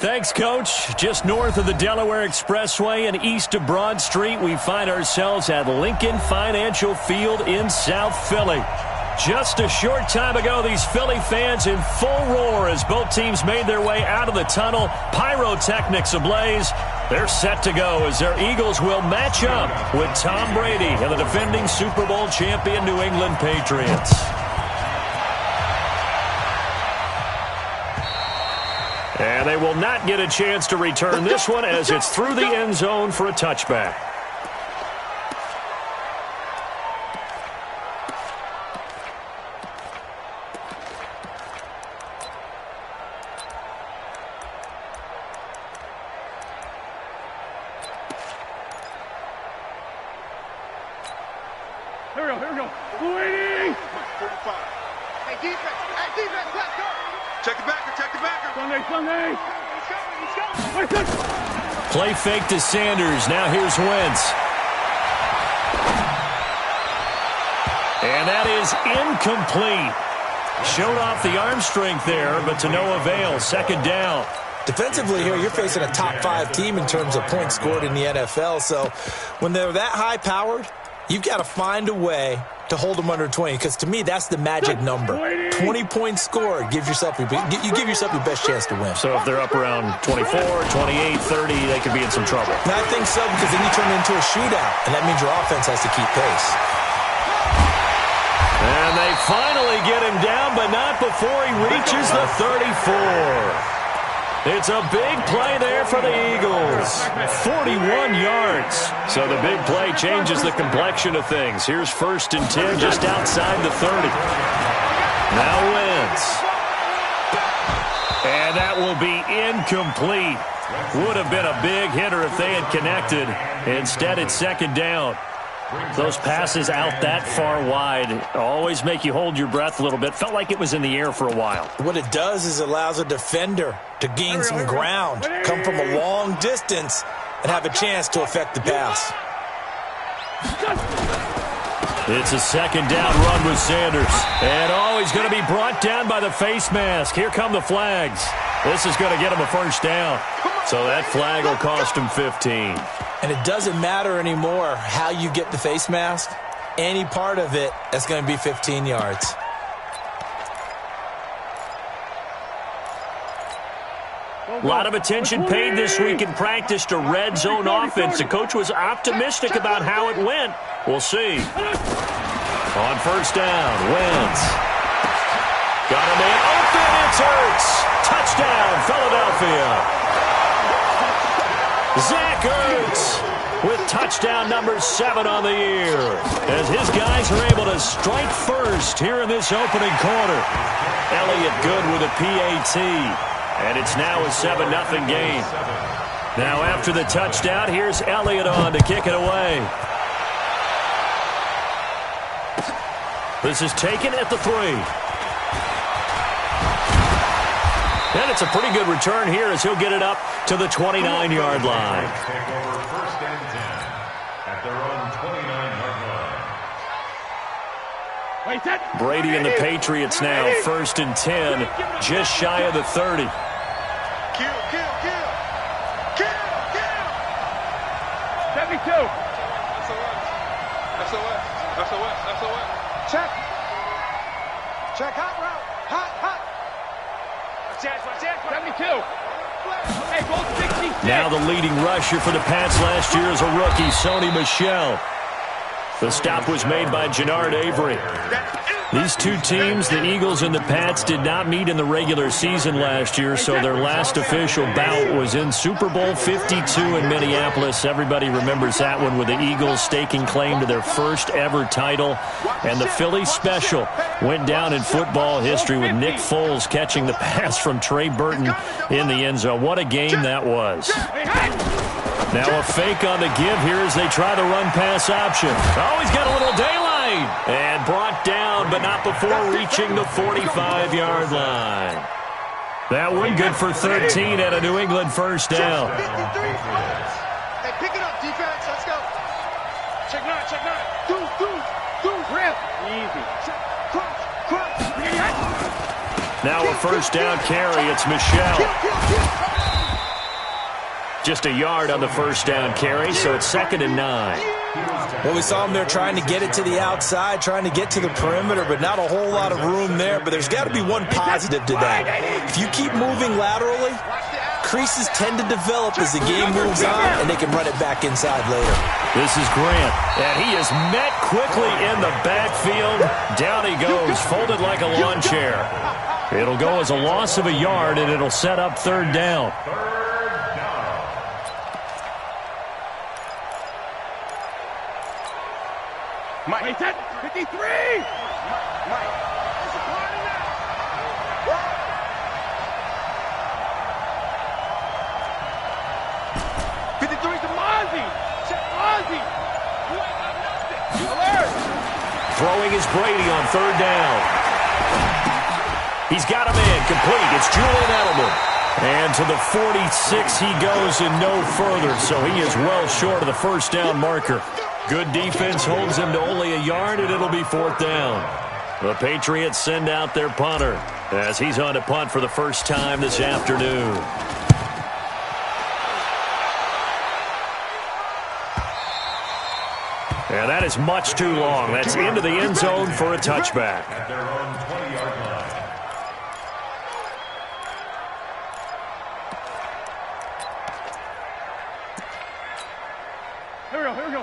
Thanks, Coach. Just north of the Delaware Expressway and east of Broad Street, we find ourselves at Lincoln Financial Field in South Philly. Just a short time ago, these Philly fans in full roar as both teams made their way out of the tunnel. Pyrotechnics ablaze. They're set to go as their Eagles will match up with Tom Brady and the defending Super Bowl champion New England Patriots. And they will not get a chance to return this one as it's through the end zone for a touchback. Here we go. Waiting. 45. Hey, defense, let's go. Check the backer. Sunday. He's going. Play fake to Sanders. Now here's Wentz. And that is incomplete. Showed off the arm strength there, but to no avail. Second down. Defensively here, you're facing a top 5 team in terms of points scored in the NFL. So when they're that high-powered, you've got to find a way to hold them under 20, because to me, that's the magic number. 20 points scored gives yourself you give yourself your best chance to win. So if they're up around 24, 28, 30, they could be in some trouble. And I think so, because then you turn it into a shootout, and that means your offense has to keep pace. And they finally get him down, but not before he reaches the 34. It's a big play there for the Eagles. 41 yards. So the big play changes the complexion of things. Here's 1st and 10 just outside the 30. Now Wentz. And that will be incomplete. Would have been a big hitter if they had connected. Instead, it's second down. Those passes out that far wide always make you hold your breath a little bit. Felt like it was in the air for a while. What it does is it allows a defender to gain some ground, come from a long distance, and have a chance to affect the pass. It's a second down run with Sanders. And he's going to be brought down by the face mask. Here come the flags. This is going to get him a first down. So that flag will cost him 15. And it doesn't matter anymore how you get the face mask. Any part of it, that's going to be 15 yards. A lot of attention paid this week in practice to red zone offense. The coach was optimistic about how it went. We'll see. On first down, Wentz. Got a man open. It's Ertz. Touchdown, Philadelphia. Zach Ertz with touchdown number 7 on the year, as his guys are able to strike first here in this opening quarter. Elliott good with a PAT, and it's now a 7-0 game. Now after the touchdown, here's Elliott on to kick it away. This is taken at the 3. And it's a pretty good return here as he'll get it up to the 29-yard line. First and 10 at their own 29-yard line. Brady and the Patriots now 1st and 10, just shy of the 30. Kill. 72. SOS. Check. Hot route. Hot. 72. Hey, both 66. Now the leading rusher for the Pats last year is a rookie, Sony Michel. The stop was made by Jannard Avery. These two teams, the Eagles and the Pats, did not meet in the regular season last year, so their last official bout was in Super Bowl 52 in Minneapolis. Everybody remembers that one, with the Eagles staking claim to their first ever title. And the Philly special went down in football history with Nick Foles catching the pass from Trey Burton in the end zone. What a game that was. Now a fake on the give here as they try the run-pass option. Oh, he's got a little daylight. And brought down, but not before reaching the 45-yard line. That one good for 13 at a New England first down. Hey, pick it up, defense. Let's go. Check 9. Do. Rip. Easy. Cross. Now a first down carry. It's Michel. Just a yard on the first down carry, so it's 2nd and 9. Well, we saw them there trying to get it to the outside, trying to get to the perimeter, but not a whole lot of room there. But there's got to be one positive to that. If you keep moving laterally, creases tend to develop as the game moves on, and they can run it back inside later. This is Grant, and he is met quickly in the backfield. Down he goes, folded like a lawn chair. It'll go as a loss of a yard, and it'll set up 3rd down. Mike, 53! Mike, this is party now! 53 to Mozzie! Check Mozzie! You ain't got nothing! Alert! Throwing is Brady on 3rd down. He's got a man complete. It's Julian Edelman. And to the 46 he goes and no further, so he is well short of the first down marker. Good defense holds him to only a yard, and it'll be 4th down. The Patriots send out their punter as he's on to punt for the first time this afternoon. And that is much too long. That's into the end zone for a touchback. At their own 20-yard line.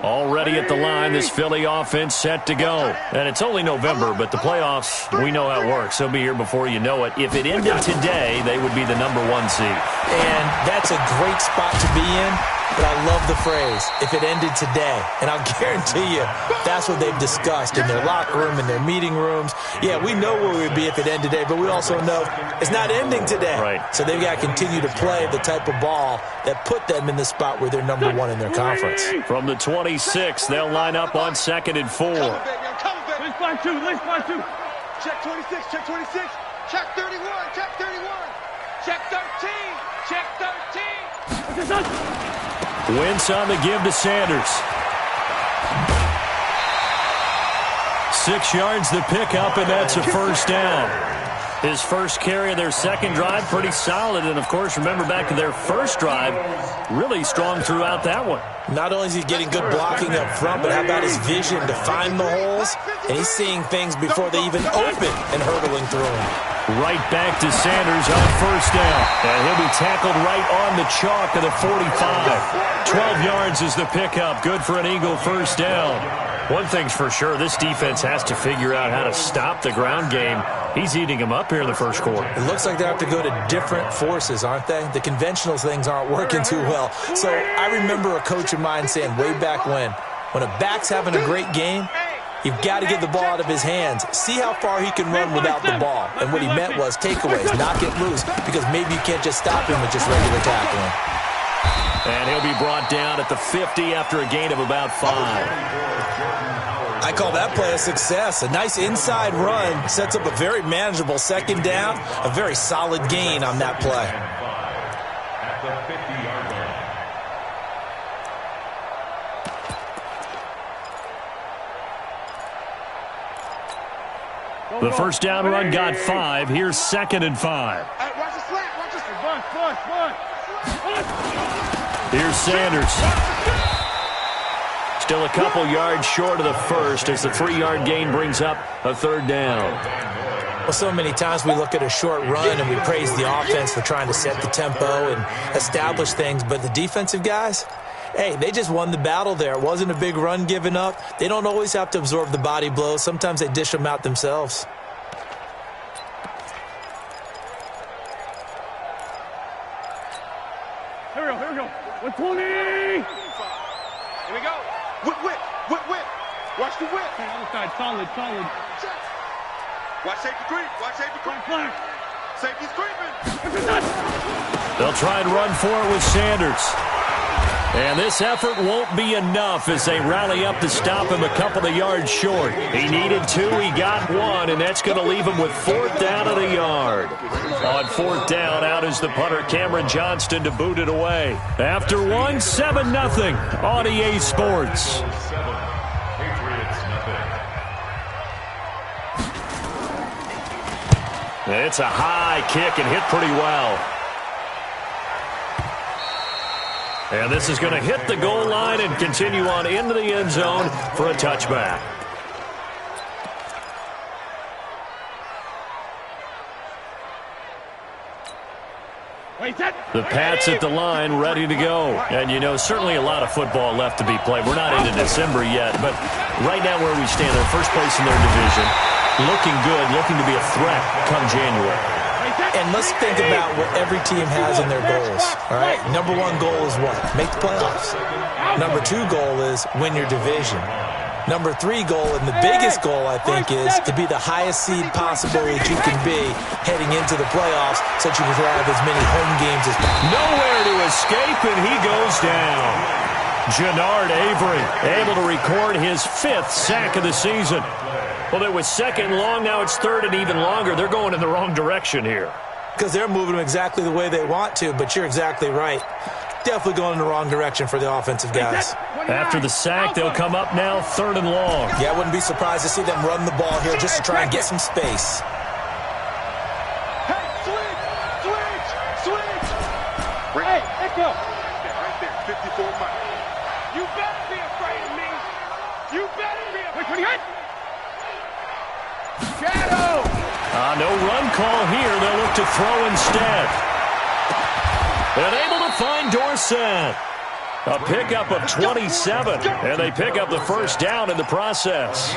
Already at the line, this Philly offense set to go. And it's only November, but the playoffs, we know how it works. They'll be here before you know it. If it ended today, they would be the #1 seed. And that's a great spot to be in, but I love the phrase, if it ended today. And I'll guarantee you, that's what they've discussed in their locker room, in their meeting rooms. Yeah, we know where we'd be if it ended today, but we also know it's not ending today. Right. So they've got to continue to play the type of ball that put them in the spot where they're #1 in their conference. From the 26, they'll line up on 2nd and 4. Let's find two. Check 26, check 26. Check 31, check 31. Check 13, check 13. Wentz on the give to Sanders. 6 yards the pickup, and that's a first down. His first carry of their second drive, pretty solid. And, of course, remember back to their first drive, really strong throughout that one. Not only is he getting good blocking up front, but how about his vision to find the holes? And he's seeing things before they even open and hurtling through them. Right back to Sanders on first down. And he'll be tackled right on the chalk of the 45. 12 yards is the pickup. Good for an Eagle first down. One thing's for sure, this defense has to figure out how to stop the ground game. He's eating them up here in the first quarter. It looks like they have to go to different forces, aren't they? The conventional things aren't working too well. So I remember a coach of mine saying way back when a back's having a great game, you've got to get the ball out of his hands. See how far he can run without the ball. And what he meant was takeaways, knock it loose, because maybe you can't just stop him with just regular tackling. And he'll be brought down at the 50 after a gain of about 5. I call that play a success. A nice inside run sets up a very manageable second down, a very solid gain on that play. At the 50-yard line. The first down run got 5. Here's 2nd and 5. Watch the slant. Watch the slant. Here's Sanders. Still a couple yards short of the first as the 3-yard gain brings up a 3rd down. Well, so many times we look at a short run and we praise the offense for trying to set the tempo and establish things, but the defensive guys, hey, they just won the battle there. It wasn't a big run given up. They don't always have to absorb the body blows. Sometimes they dish them out themselves. Here we go. 120. Here we go. Whip. Watch the whip. Okay, other side, solid. Watch safety creep. Flag. Safety's creeping. They'll try and run for it with Sanders. And this effort won't be enough as they rally up to stop him a couple of yards short. He needed 2, he got 1, and that's going to leave him with 4th down at a yard. On 4th down, out is the punter Cameron Johnston to boot it away. After 1, 7-0 on EA Sports. Patriots nothing. It's a high kick and hit pretty well. And this is going to hit the goal line and continue on into the end zone for a touchback. The Pats at the line, ready to go. And, you know, certainly a lot of football left to be played. We're not into December yet, but right now where we stand, they're first place in their division, looking good, looking to be a threat come January. And let's think about what every team has in their goals, all right? Number one goal is what? Make the playoffs. Number two goal is win your division. Number three goal, and the biggest goal, I think, is to be the highest seed possible that you can be heading into the playoffs so that you can have as many home games as possible. Nowhere to escape, and he goes down. Jannard Avery able to record his 5th sack of the season. Well, it was second and long. Now it's third and even longer. They're going in the wrong direction here. Because they're moving them exactly the way they want to, but you're exactly right. Definitely going in the wrong direction for the offensive guys. After the sack, they'll come up now third and long. Yeah, I wouldn't be surprised to see them run the ball here just to try and get some space. Hey, switch! Hey, let go. Right there, 54 miles. You better be afraid of me. You better be afraid. Wait, Shadow! No run call here. They'll look to throw instead. And able to find Dorsett. A pickup of 27, and they pick up the first down in the process.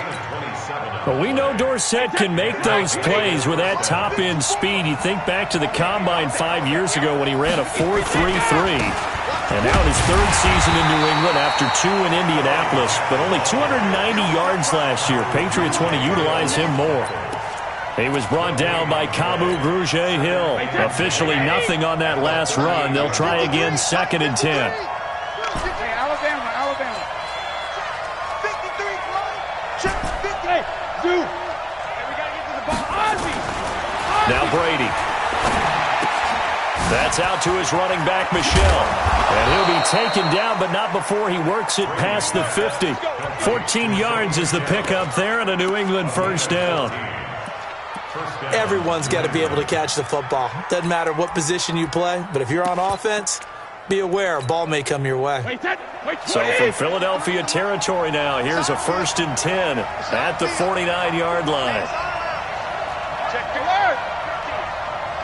But we know Dorsett can make those plays with that top-end speed. You think back to the Combine 5 years ago when he ran a 4.33. And now in his third season in New England after 2 in Indianapolis, but only 290 yards last year. Patriots want to utilize him more. He was brought down by Kamu Grugier-Hill. Officially nothing on that last run. They'll try again, 2nd and 10. Alabama. 53, check 50. Hey, dude. Hey, we got to get to the ball. Ozzie. Now Brady. That's out to his running back, Michelle. And he'll be taken down, but not before he works it past the 50. 14 yards is the pickup there, and a New England first down. Everyone's got to be able to catch the football. Doesn't matter what position you play, but if you're on offense, be aware a ball may come your way. So from Philadelphia territory now, here's a 1st and 10 at the 49-yard line. Check your word.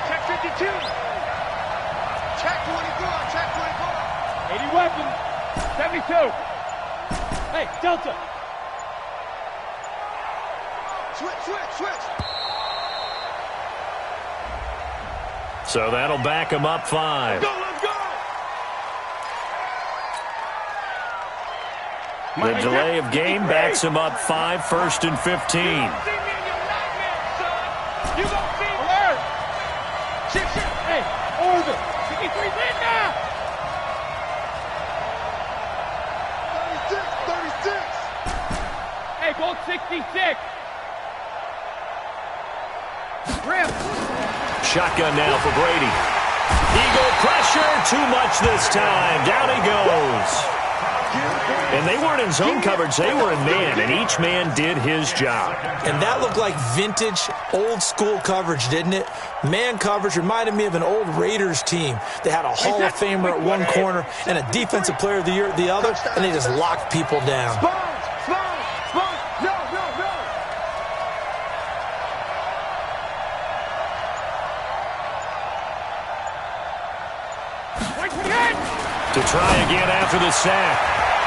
Check 52. Check 24. Check 24. 80 weapons. 72. Hey, Delta. Switch. So that'll back him up 5. Let's go. The delay of game backs him up 5, 1st and 15. You gonna see me in your nightmares, son. You gonna see alert. Shit. Hey, order. 53 win now. 36. Hey, go 66. Rim. Shotgun now for Brady. Eagle pressure, too much this time. Down he goes. And they weren't in zone coverage. They were in man, and each man did his job. And that looked like vintage, old-school coverage, didn't it? Man coverage reminded me of an old Raiders team. They had a Hall of Famer at one corner and a Defensive Player of the Year at the other, and they just locked people down. To try again after the sack.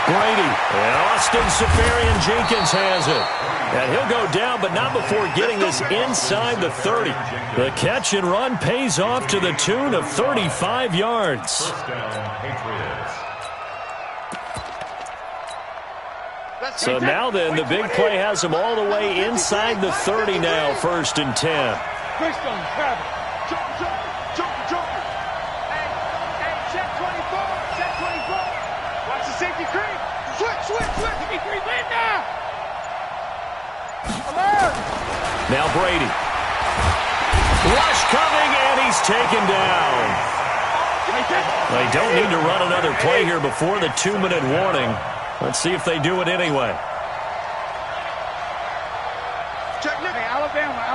Brady. And Austin Seferian-Jenkins has it. And he'll go down, but not before getting this inside the 30. The catch and run pays off to the tune of 35 yards. First down, Patriots. So now then, the big play has him all the way inside the 30 now, 1st and 10. Joker. Hey, check 24. Watch the safety creep. Switch. 53 win now. Alert. Now Brady. Rush coming, and he's taken down. They don't need to run another play here before the 2-minute warning. Let's see if they do it anyway. Check Nick. Hey, Alabama.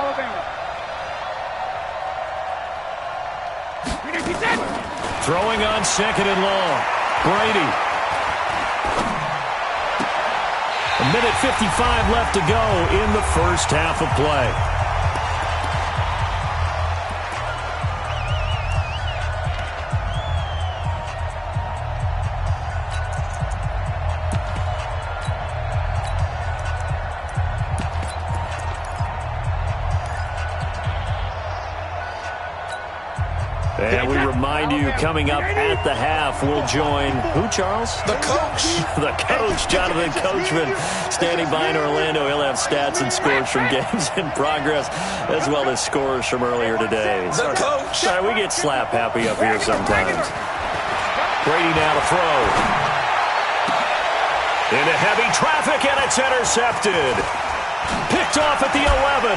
Throwing on 2nd and long. Brady. A minute 55 left to go in the first half of play. And we remind you, coming up at the half, we'll join who, Charles? The coach. The coach, Jonathan Coachman, standing by in Orlando. He'll have stats and scores from games in progress, as well as scores from earlier today. The coach. Sorry, we get slap happy up here sometimes. Brady now to throw. Into heavy traffic, and it's intercepted. Picked off at the 11.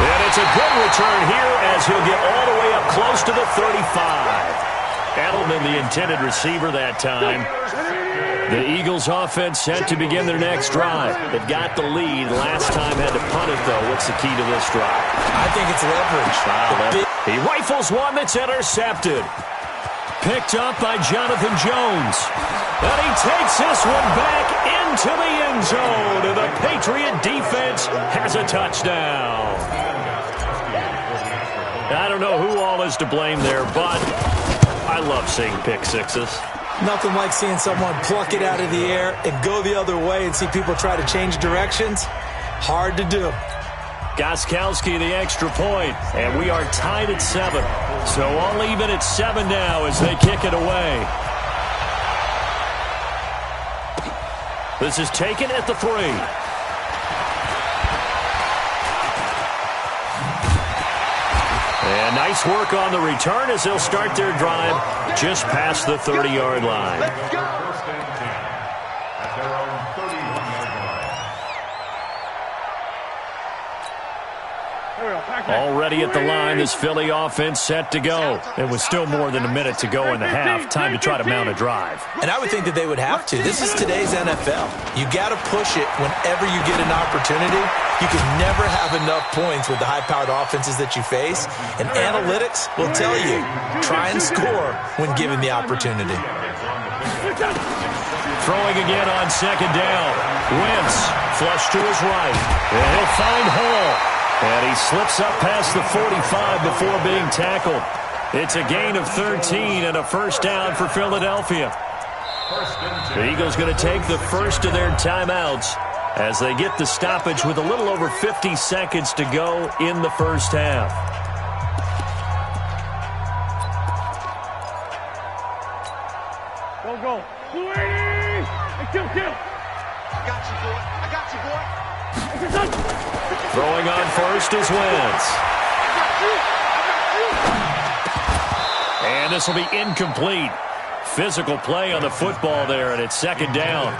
And it's a good return here as he'll get all the way up close to the 35. Edelman, the intended receiver that time. The Eagles offense set to begin their next drive. They've got the lead. Last time had to punt it, though. What's the key to this drive? I think it's leverage. He rifles one that's intercepted. Picked up by Jonathan Jones. And he takes this one back into the end zone. And the Patriot defense has a touchdown. I don't know who all is to blame there, but I love seeing pick sixes. Nothing like seeing someone pluck it out of the air and go the other way and see people try to change directions. Hard to do. Gostkowski the extra point, and we are tied at 7. So all even at 7 now as they kick it away. This is taken at the 3. And nice work on the return as they'll start their drive just past the 30-yard line. First and 10 at their own 31-yard line. Already at the line, this Philly offense set to go. It was still more than a minute to go in the half. Time to try to mount a drive. And I would think that they would have to. This is today's NFL. You got to push it whenever you get an opportunity. You can never have enough points with the high-powered offenses that you face. And analytics will tell you, try and score when given the opportunity. Throwing again on second down. Wentz, flush to his right. And he'll find Hall. And he slips up past the 45 before being tackled. It's a gain of 13 and a first down for Philadelphia. The Eagles going to take the first of their timeouts as they get the stoppage with a little over 50 seconds to go in the first half. Go. 280! Hey, kill! I got you, boy. Throwing on first is Wentz. And this will be incomplete. Physical play on the football there, and it's second down.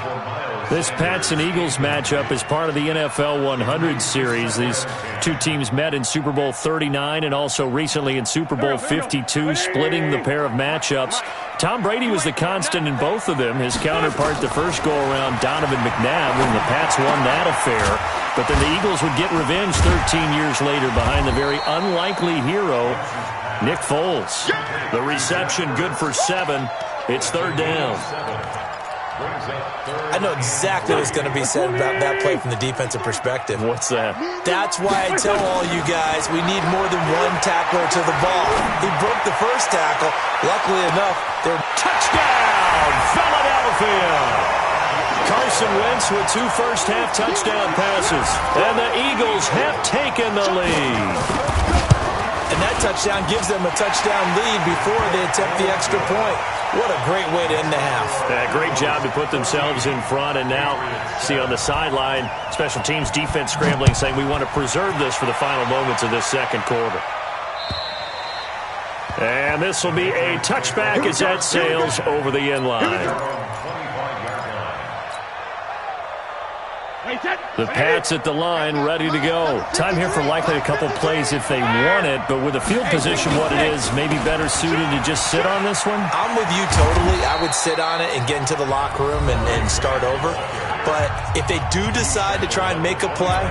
This Pats and Eagles matchup is part of the NFL 100 series. These two teams met in Super Bowl 39 and also recently in Super Bowl 52, splitting the pair of matchups. Tom Brady was the constant in both of them. His counterpart the first go-around, Donovan McNabb, when the Pats won that affair. But then the Eagles would get revenge 13 years later behind the very unlikely hero, Nick Foles. The reception good for 7. It's third down. I know exactly what's going to be said about that play from the defensive perspective. What's that? That's why I tell all you guys we need more than one tackler to the ball. He broke the first tackle. Luckily enough, they're touchdown, Philadelphia. Carson Wentz with 2 first-half touchdown passes. And the Eagles have taken the lead. And that touchdown gives them a touchdown lead before they attempt the extra point. What a great way to end the half. Great job to put themselves in front. And now, see on the sideline, special teams defense scrambling, saying we want to preserve this for the final moments of this second quarter. And this will be a touchback as that sails over the end line. The Pats at the line, ready to go. Time here for likely a couple plays if they want it, but with the field position what it is, maybe better suited to just sit on this one? I'm with you totally. I would sit on it and get into the locker room and start over. But if they do decide to try and make a play,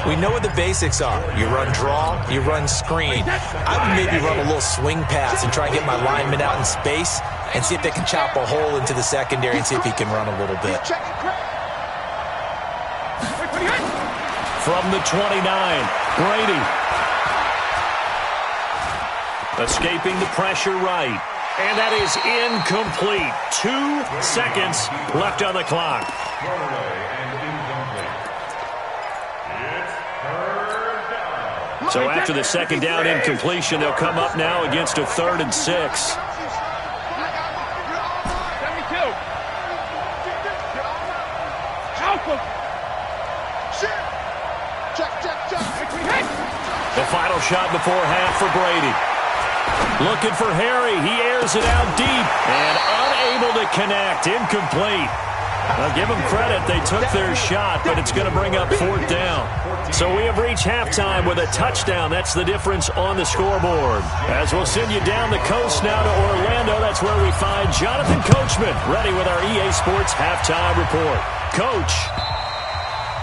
we know what the basics are. You run draw, you run screen. I would maybe run a little swing pass and try and get my lineman out in space and see if they can chop a hole into the secondary and see if he can run a little bit. From the 29, Brady. Escaping the pressure right. And that is incomplete. 2 seconds left on the clock. So after the second down incompletion, they'll come up now against a 3rd and 6. The final shot before half for Brady. Looking for Harry. He airs it out deep and unable to connect. Incomplete. I'll give them credit. They took their shot, but it's going to bring up 4th down. So we have reached halftime with a touchdown. That's the difference on the scoreboard. As we'll send you down the coast now to Orlando, that's where we find Jonathan Coachman ready with our EA Sports halftime report. Coach.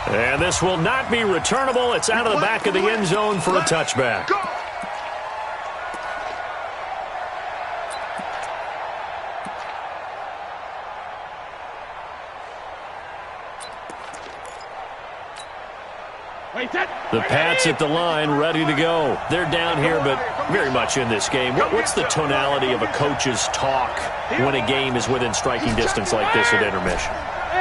And this will not be returnable. It's out of the back of the end zone for a touchback. The Pats at the line, ready to go. They're down here, but very much in this game. What's the tonality of a coach's talk when a game is within striking distance like this at intermission?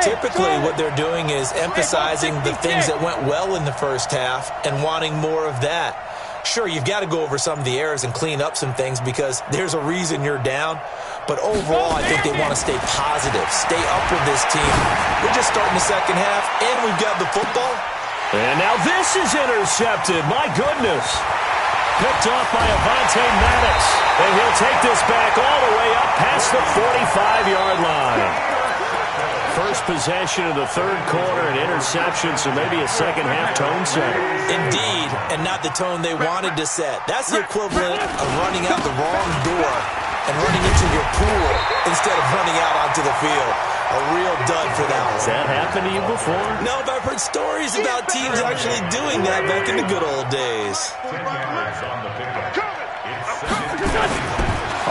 Typically, what they're doing is emphasizing the things that went well in the first half and wanting more of that. Sure, you've got to go over some of the errors and clean up some things because there's a reason you're down. But overall, I think they want to stay positive, stay up with this team. We're just starting the second half, and we've got the football. And now this is intercepted. My goodness. Picked off by Avonte Maddox. And he'll take this back all the way up past the 45-yard line. First possession of the 3rd quarter, an interception, so maybe a second-half tone setter. Indeed, and not the tone they wanted to set. That's the equivalent of running out the wrong door and running into your pool instead of running out onto the field. A real dud for that one. Has that happened to you before? No, but I've heard stories about teams actually doing that back in the good old days.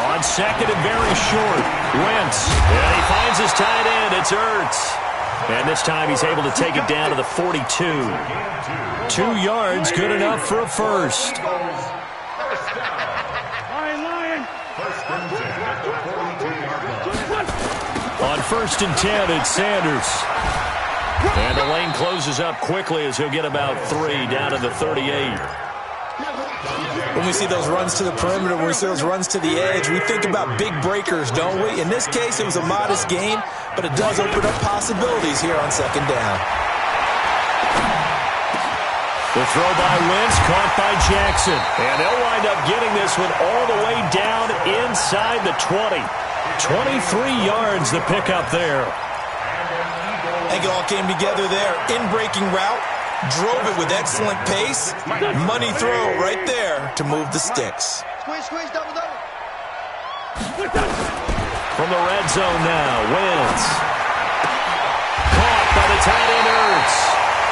On second and very short, Wentz. And he finds his tight end. It's Ertz. And this time he's able to take it down to the 42. 2 yards, good enough for a first. On 1st and 10, it's Sanders. And the lane closes up quickly as he'll get about 3 down to the 38. When we see those runs to the perimeter, when we see those runs to the edge, we think about big breakers, don't we? In this case, it was a modest gain, but it does open up possibilities here on second down. The throw by Wentz, caught by Jackson. And they'll wind up getting this one all the way down inside the 20. 23 yards the pickup there. I think it all came together there. In-breaking route, drove it with excellent pace. Money throw right there to move the sticks. Squeeze, double. From the red zone now, Wentz. Caught by the tight end Ertz.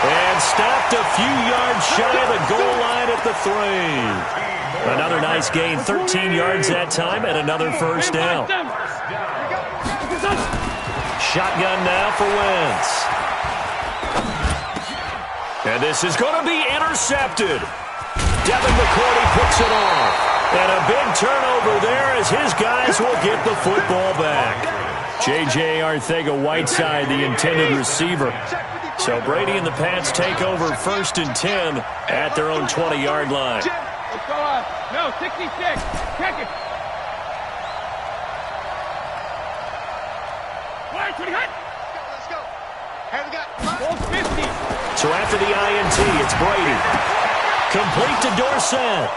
And stopped a few yards shy of the goal line at the 3. Another nice gain, 13 yards that time, and another first down. Shotgun now for Wentz. And this is going to be intercepted. Devin McCourty picks it off. And a big turnover there as his guys will get the football back. J.J. Arcega-Whiteside, the intended receiver. So Brady and the Pats take over 1st and 10 at their own 20-yard line. Let's go up. No, 66. Check it. Let's go. Here we go. 50. So after the INT, it's Brady. Complete to Dorsett.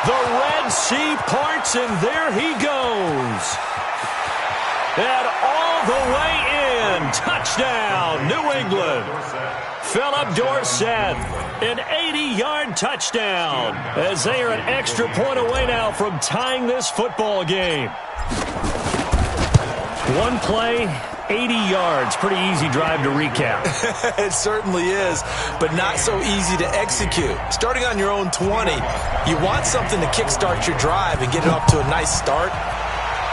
The Red Sea parts, and there he goes. And all the way in. Touchdown, New England. Philip Dorsett, an 80-yard touchdown, as they are an extra point away now from tying this football game. One play, 80 yards. Pretty easy drive to recap. It certainly is, but not so easy to execute. Starting on your own 20, you want something to kickstart your drive and get it off to a nice start.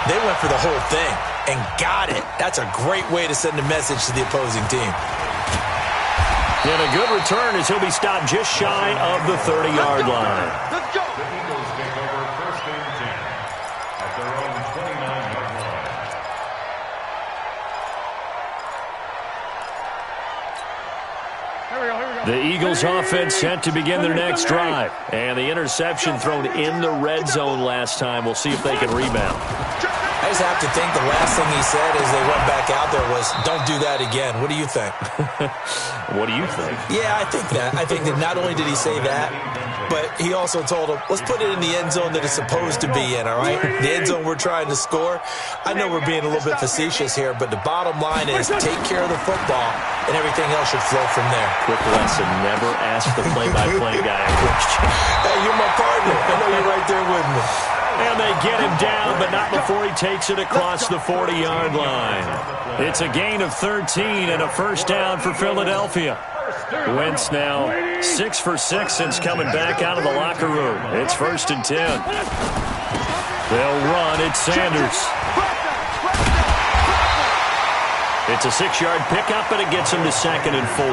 They went for the whole thing and got it. That's a great way to send a message to the opposing team. And a good return as he'll be stopped just shy of the 30-yard line. Let's go. The Eagles take over first and 10 at their own 29-yard line. The Eagles offense set to begin their next drive. And the interception thrown in the red zone last time. We'll see if they can rebound. I just have to think the last thing he said as they went back out there was, don't do that again. What do you think? What do you think? Yeah, I think that. I think that not only did he say that, but he also told him, let's put it in the end zone that it's supposed to be in, all right? The end zone we're trying to score. I know we're being a little bit facetious here, but the bottom line is take care of the football, and everything else should flow from there. Quick lesson, never ask the play-by-play guy a question. Hey, you're my partner. I know you're right there with me. And they get him down, but not before he takes it across the 40-yard line. It's a gain of 13 and a first down for Philadelphia. Wentz now 6 for 6 since coming back out of the locker room. It's 1st and 10. They'll run. It's Sanders. It's a 6-yard pickup, and it gets him to 2nd and 4.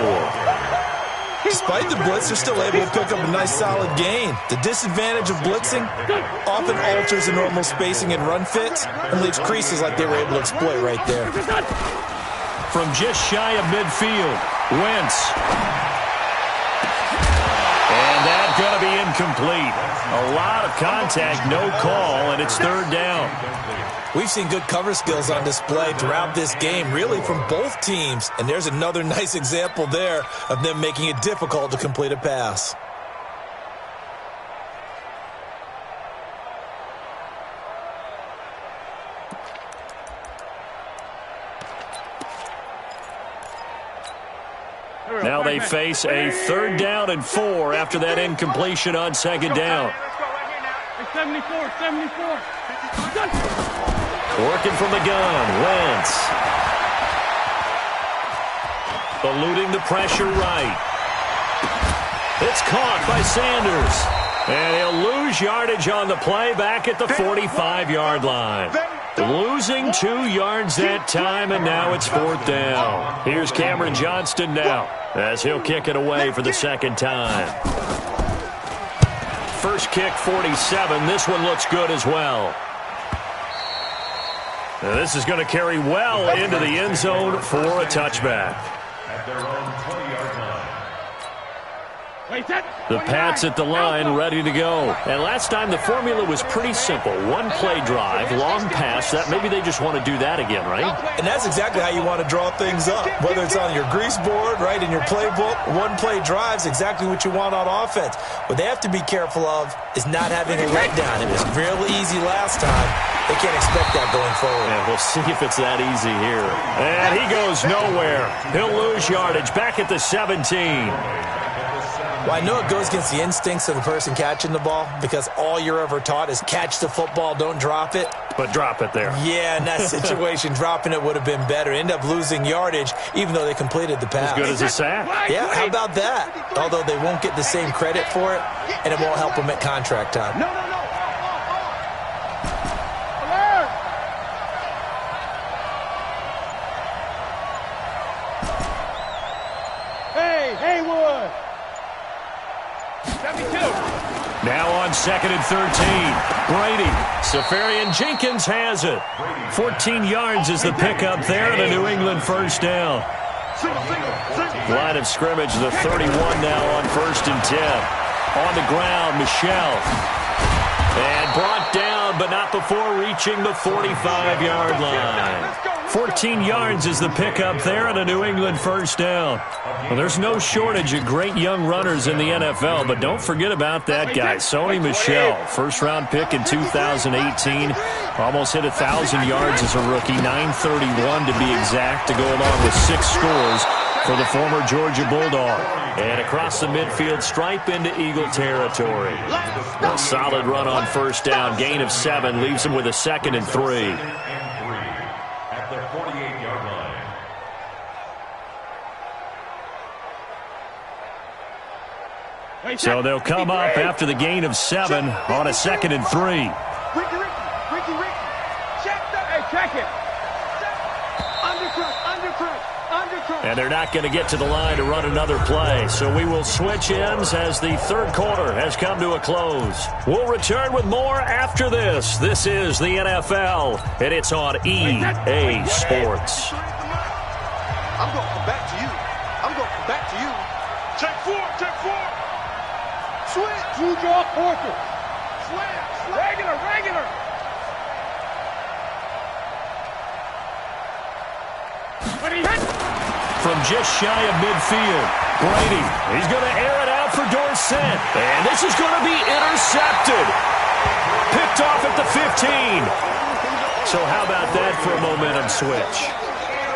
Despite the blitz, they're still able to pick up a nice solid gain. The disadvantage of blitzing often alters the normal spacing and run fits and leaves creases like they were able to exploit right there. From just shy of midfield, Wentz. And that's going to be incomplete. A lot of contact, no call, and it's 3rd down. We've seen good cover skills on display throughout this game, really from both teams. And there's another nice example there of them making it difficult to complete a pass. Now they face a 3rd down and 4 after that incompletion on 2nd down. 74. Working from the gun, Wentz. Eluding the pressure right. It's caught by Sanders. And he'll lose yardage on the play back at the 45-yard line. Losing 2 yards that time, and now it's 4th down. Here's Cameron Johnston now as he'll kick it away for the 2nd time. First kick, 47. This one looks good as well. Now this is going to carry well into the end zone for a touchback. At their own 20-yard line. The Pats at the line, ready to go. And last time the formula was pretty simple. 1 play drive, long pass. That maybe they just want to do that again, right? And that's exactly how you want to draw things up. Whether it's on your grease board, right, in your playbook, 1 play drive's exactly what you want on offense. What they have to be careful of is not having a letdown. It was real easy last time. They can't expect that going forward. Yeah, we'll see if it's that easy here. And he goes nowhere. He'll lose yardage back at the 17. Well, I know it goes against the instincts of the person catching the ball because all you're ever taught is catch the football, don't drop it. But drop it there. Yeah, in that situation, dropping it would have been better. End up losing yardage even though they completed the pass. As good as a sack. Yeah, how about that? Although they won't get the same credit for it, and it won't help them at contract time. No. Haywood. 72. Now on 2nd and 13. Brady. Safarian Jenkins has it. 14 yards is the pickup there, and a New England first down. Line of scrimmage, the 31 now on 1st and 10. On the ground, Michel. And brought down, but not before reaching the 45-yard line. 14 yards is the pickup there, and a New England first down. Well, there's no shortage of great young runners in the NFL, but don't forget about that guy, Sony Michel. First-round pick in 2018. Almost hit 1,000 yards as a rookie, 931 to be exact, to go along with 6 scores for the former Georgia Bulldog. And across the midfield stripe into Eagle territory. A solid run on first down. Gain of 7 leaves him with a 2nd and 3. At their 48-yard line. So they'll come up after the gain of 7 on a 2nd and 3. Ricky, check that. Hey, check it. Undercut. And they're not going to get to the line to run another play. So we will switch ends as the third quarter has come to a close. We'll return with more after this. This is the NFL, and it's on EA Sports. I'm going to come back to you. Check four. Switch. Two draw quarter. Switch. Regular. From just shy of midfield, Brady, he's going to air it out for Dorsett. And this is going to be intercepted. Picked off at the 15. So how about that for a momentum switch?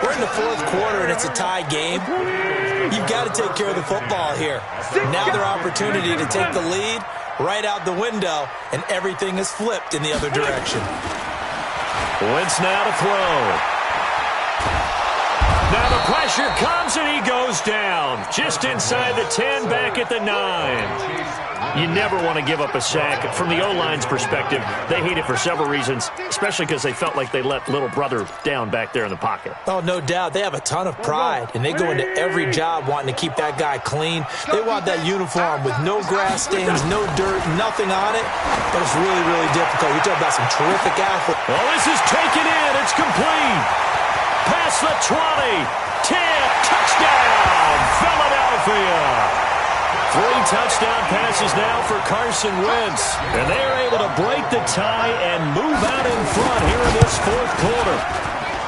We're in the fourth quarter, and it's a tie game. You've got to take care of the football here. Now their opportunity to take the lead right out the window, and everything is flipped in the other direction. Wentz now to throw. Now the pressure comes, and he goes down. Just inside the 10, back at the 9. You never want to give up a sack. From the O-line's perspective, they hate it for several reasons, especially because they felt like they let little brother down back there in the pocket. Oh, no doubt. They have a ton of pride, and they go into every job wanting to keep that guy clean. They want that uniform with no grass stains, no dirt, nothing on it, but it's really, really difficult. You're talking about some terrific athletes. Well, this is taken in. It's complete. Past the 20, 10, touchdown, Philadelphia. 3 touchdown passes now for Carson Wentz. And they are able to break the tie and move out in front here in this fourth quarter.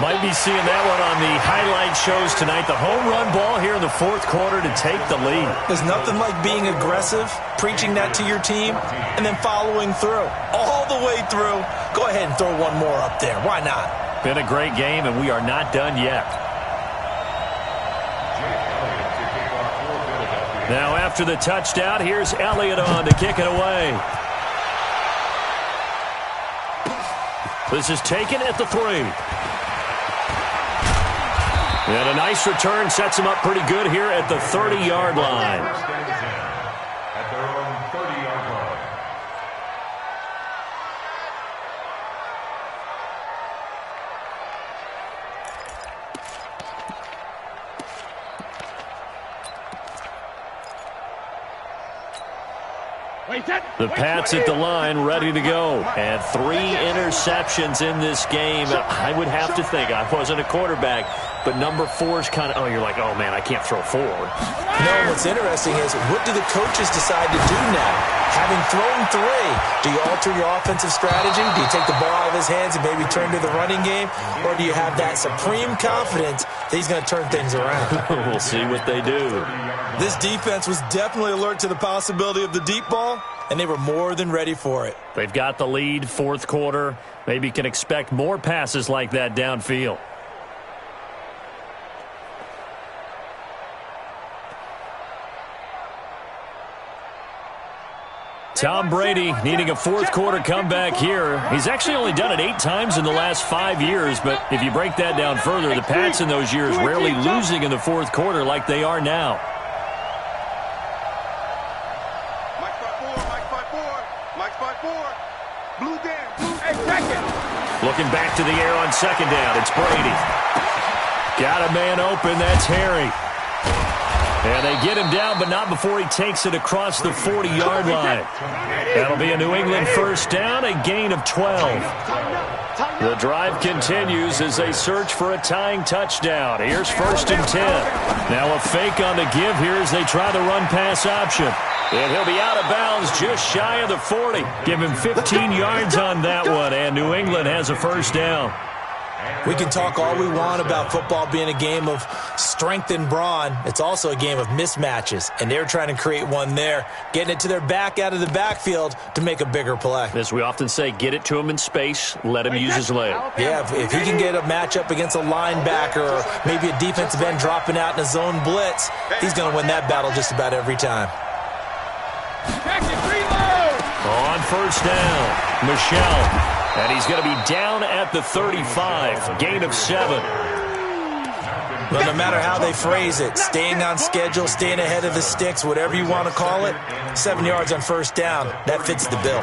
Might be seeing that one on the highlight shows tonight. The home run ball here in the fourth quarter to take the lead. There's nothing like being aggressive, preaching that to your team, and then following through. All the way through. Go ahead and throw one more up there. Why not? Been a great game, and we are not done yet. Now after the touchdown, here's Elliott on to kick it away. This is taken at the 3. And a nice return sets him up pretty good here at the 30-yard line. At their own 30-yard line. The Pats at the line, ready to go. And 3 interceptions in this game. I would have to think, I wasn't a quarterback, but number 4 is kind of, you're like, oh, man, I can't throw 4. No, what's interesting is, what do the coaches decide to do now? Having thrown 3, do you alter your offensive strategy? Do you take the ball out of his hands and maybe turn to the running game? Or do you have that supreme confidence that he's going to turn things around? We'll see what they do. This defense was definitely alert to the possibility of the deep ball, and they were more than ready for it. They've got the lead, fourth quarter. Maybe can expect more passes like that downfield. Tom Brady needing a fourth quarter comeback here. He's actually only done it 8 times in the last 5 years, but if you break that down further, the Pats in those years rarely losing in the fourth quarter like they are now. Looking back to the air on second down, it's Brady. Got a man open, that's Harry. And they get him down, but not before he takes it across the 40-yard line. That'll be a New England first down, a gain of 12. The drive continues as they search for a tying touchdown. Here's 1st and 10. Now a fake on the give here as they try the run-pass option. And he'll be out of bounds just shy of the 40. Give him 15 yards on that one, and New England has a first down. We can talk all we want about football being a game of strength and brawn. It's also a game of mismatches, and they're trying to create one there, getting it to their back out of the backfield to make a bigger play. As we often say, get it to him in space, let him use his leg. Yeah, if he can get a matchup against a linebacker or maybe a defensive end dropping out in a zone blitz, he's going to win that battle just about every time. On first down, Michelle. And he's going to be down at the 35, gain of 7. Well, no matter how they phrase it, staying on schedule, staying ahead of the sticks, whatever you want to call it, 7 yards on first down, that fits the bill.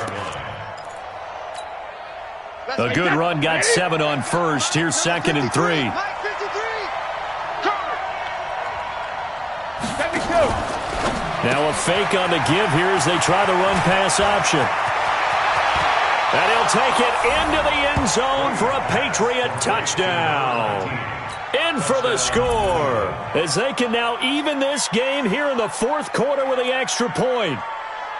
A good run got 7 on first. Here's 2nd and 3. Now a fake on the give here as they try the run-pass option. And he'll take it into the end zone for a Patriot touchdown. In for the score, as they can now even this game here in the 4th quarter with the extra point.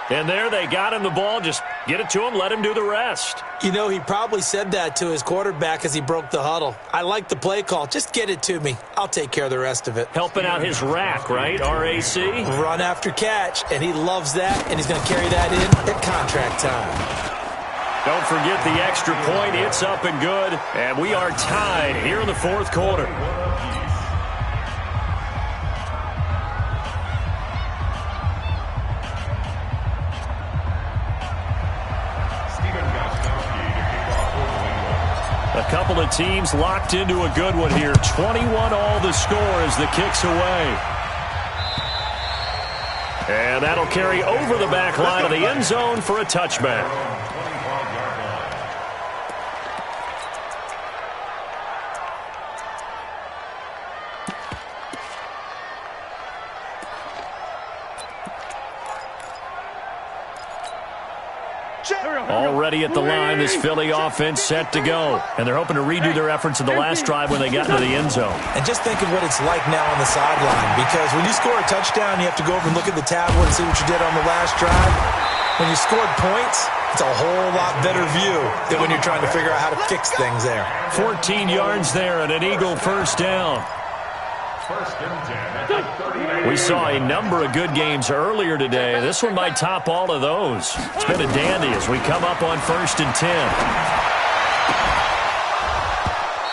And there they got him the ball. Just get it to him, let him do the rest. You know, he probably said that to his quarterback as he broke the huddle. I like the play call. Just get it to me. I'll take care of the rest of it. Helping out his rack, right? RAC? Run after catch, and he loves that, and he's going to carry that in at contract time. Don't forget the extra point. It's up and good. And we are tied here in the 4th quarter. A couple of teams locked into a good one here. 21 all the score as the kick's away. And that'll carry over the back line of the end zone for a touchback. Already at the line, this Philly offense set to go. And they're hoping to redo their efforts in the last drive when they got into the end zone. And just think of what it's like now on the sideline, because when you score a touchdown, you have to go over and look at the tablet and see what you did on the last drive. When you scored points, it's a whole lot better view than when you're trying to figure out how to fix things there. 14 yards there and an Eagle first down. We saw a number of good games earlier today. This one might top all of those. It's been a dandy as we come up on 1st and 10.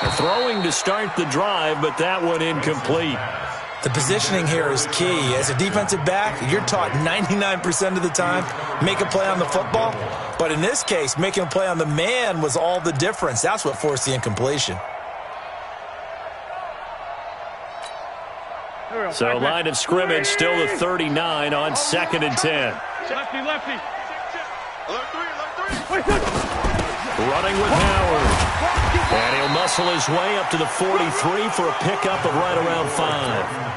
They're throwing to start the drive, but that one incomplete. The positioning here is key. As a defensive back, you're taught 99% of the time, make a play on the football. But in this case, making a play on the man was all the difference. That's what forced the incompletion. So line of scrimmage still the 39 on 2nd and 10. Lefty. Running with Howard. And he'll muscle his way up to the 43 for a pickup of right around 5.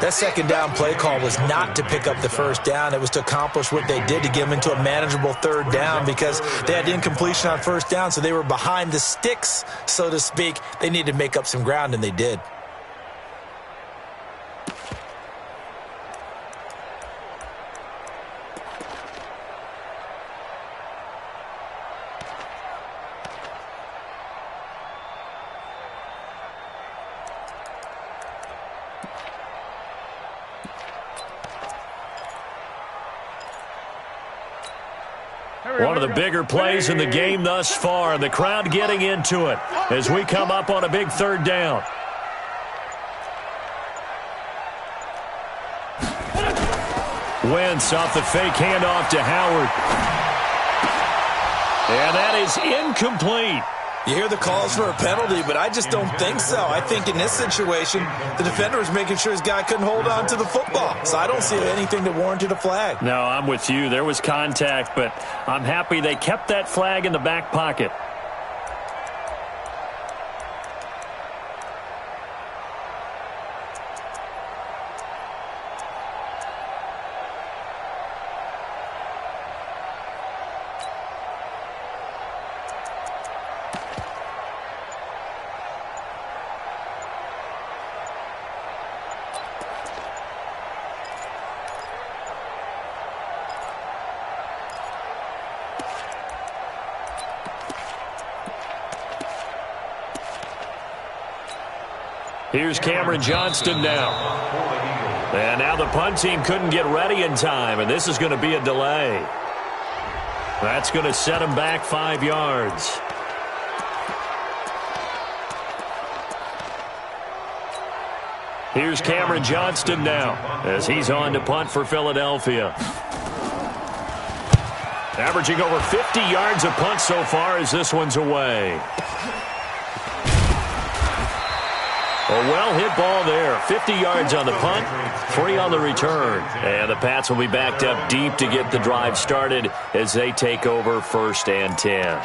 That second down play call was not to pick up the first down. It was to accomplish what they did to get them into a manageable 3rd down, because they had incompletion on first down, so they were behind the sticks, so to speak. They needed to make up some ground, and they did. One of the bigger plays in the game thus far, and the crowd getting into it as we come up on a big 3rd down. Wentz off the fake handoff to Howard. And that is incomplete. You hear the calls for a penalty, but I just don't think so. I think in this situation, the defender was making sure his guy couldn't hold on to the football. So I don't see anything that warranted a flag. No, I'm with you. There was contact, but I'm happy they kept that flag in the back pocket. Here's Cameron Johnston now. And now the punt team couldn't get ready in time, and this is going to be a delay. That's going to set them back 5 yards. Here's Cameron Johnston now as he's on to punt for Philadelphia. Averaging over 50 yards a punt so far as this one's away. A well-hit ball there. 50 yards on the punt, 3 on the return. And the Pats will be backed up deep to get the drive started as they take over 1st and 10.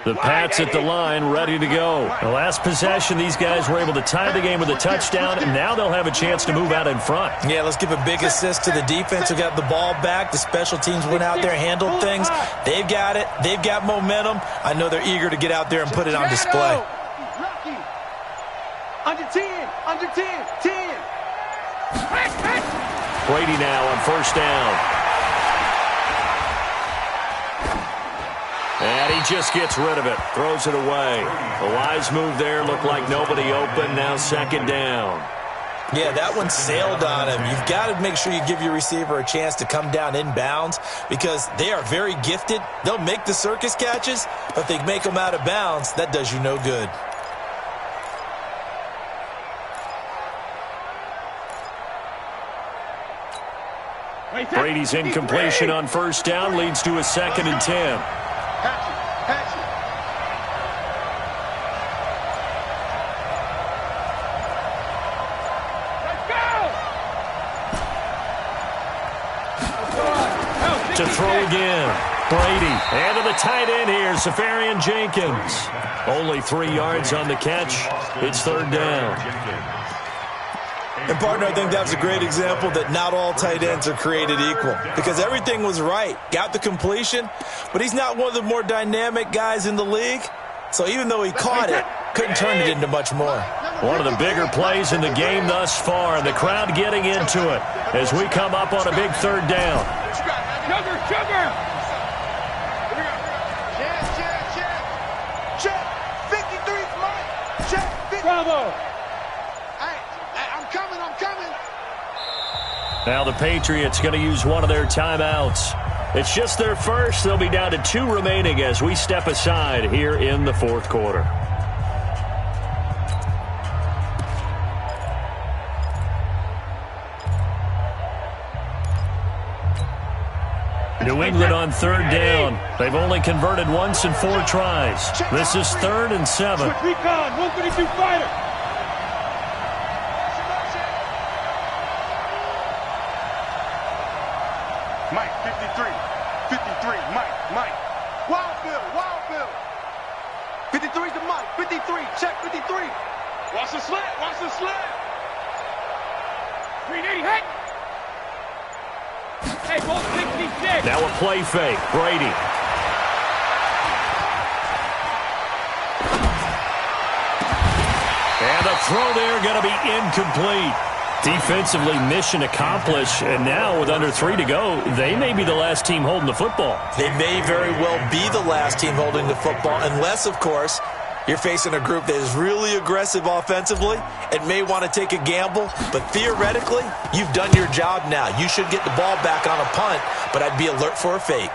The Pats at the line, ready to go. The last possession, these guys were able to tie the game with a touchdown, and now they'll have a chance to move out in front. Yeah, let's give a big assist to the defense who got the ball back. The special teams went out there, handled things. They've got it. They've got momentum. I know they're eager to get out there and put it on display. Under 10, under 10, 10. Brady now on 1st down. And he just gets rid of it, throws it away. A wise move there, looked like nobody open, now 2nd down. Yeah, that one sailed on him. You've got to make sure you give your receiver a chance to come down inbounds because they are very gifted. They'll make the circus catches, but if they make them out of bounds, that does you no good. Brady's incompletion on 1st down leads to a 2nd and 10. To throw again. Brady. And to the tight end here, Safarian Jenkins. Only 3 yards on the catch. It's 3rd down. And, partner, I think that was a great example that not all tight ends are created equal because everything was right. Got the completion, but he's not one of the more dynamic guys in the league. So even though he caught it, couldn't turn it into much more. One of the bigger plays in the game thus far, and the crowd getting into it as we come up on a big 3rd down. Sugar, sugar! Check, 53, Mike. Check, 50. Bravo! I'm coming. Now the Patriots going to use one of their timeouts. It's just their first. They'll be down to 2 remaining as we step aside here in the 4th quarter. New England on 3rd down. They've only converted once in 4 tries. This is 3rd and 7. Switch recon, 132 fighter. Mike, 53, Mike. Wild Bill. 53 to Mike, 53, check 53. Watch the slant. 380, hit. Hey, ball 66. Now a play fake. Brady. And the throw there going to be incomplete. Defensively, mission accomplished, and now with under 3 to go, they may be the last team holding the football. They may very well be the last team holding the football, unless, of course, you're facing a group that is really aggressive offensively and may want to take a gamble. But theoretically, you've done your job now. You should get the ball back on a punt, but I'd be alert for a fake.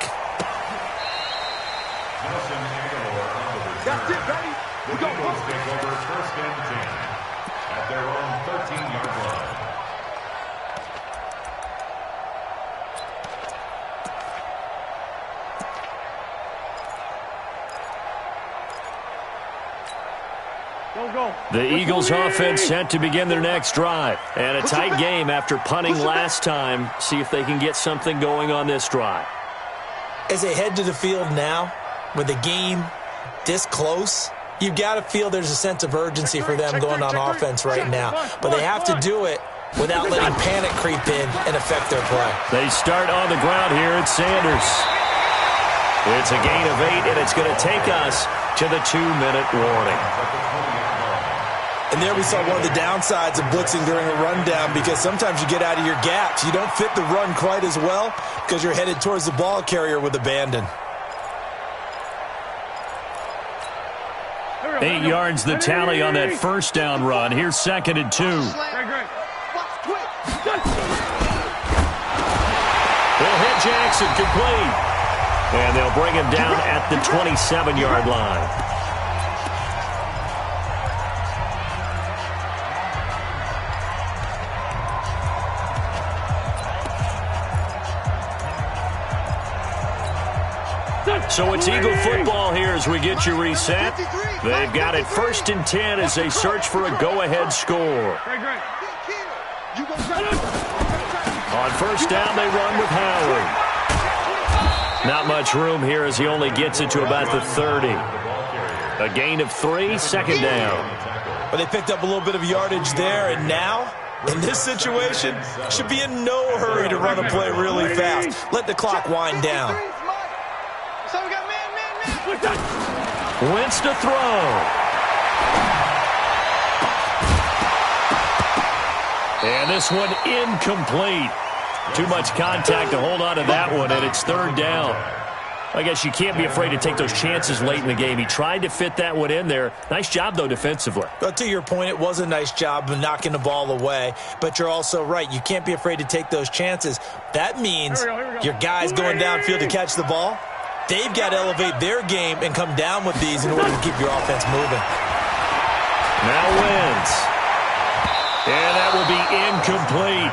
That's it, baby. We go. Eagles take over 1st and 10 at their own 13-yard line. The Eagles offense set to begin their next drive. And a tight game after punting last time. See if they can get something going on this drive. As they head to the field now, with the game this close, you've got to feel there's a sense of urgency for them going on offense right now. But they have to do it without letting panic creep in and affect their play. They start on the ground here at Sanders. It's a gain of 8, and it's going to take us to the 2-minute warning. And there we saw one of the downsides of blitzing during a rundown because sometimes you get out of your gaps. You don't fit the run quite as well because you're headed towards the ball carrier with abandon. 8 yards the tally on that 1st down run. Here's 2nd and 2. They'll hit Jackson complete. And they'll bring him down at the 27-yard line. So it's Eagle football here as we get you reset. They've got it 1st and 10 as they search for a go-ahead score. On 1st down, they run with Howard. Not much room here as he only gets it to about the 30. A gain of 3, 2nd down. But they picked up a little bit of yardage there, and now, in this situation, should be in no hurry to run a play really fast. Let the clock wind down. Wentz to throw. And this one incomplete. Too much contact to hold on to that one, and it's 3rd down. I guess you can't be afraid to take those chances late in the game. He tried to fit that one in there. Nice job, though, defensively. But to your point, it was a nice job of knocking the ball away. But you're also right. You can't be afraid to take those chances. That means your guys going downfield to catch the ball, they've got to elevate their game and come down with these in order to keep your offense moving. Now Wentz. And that will be incomplete.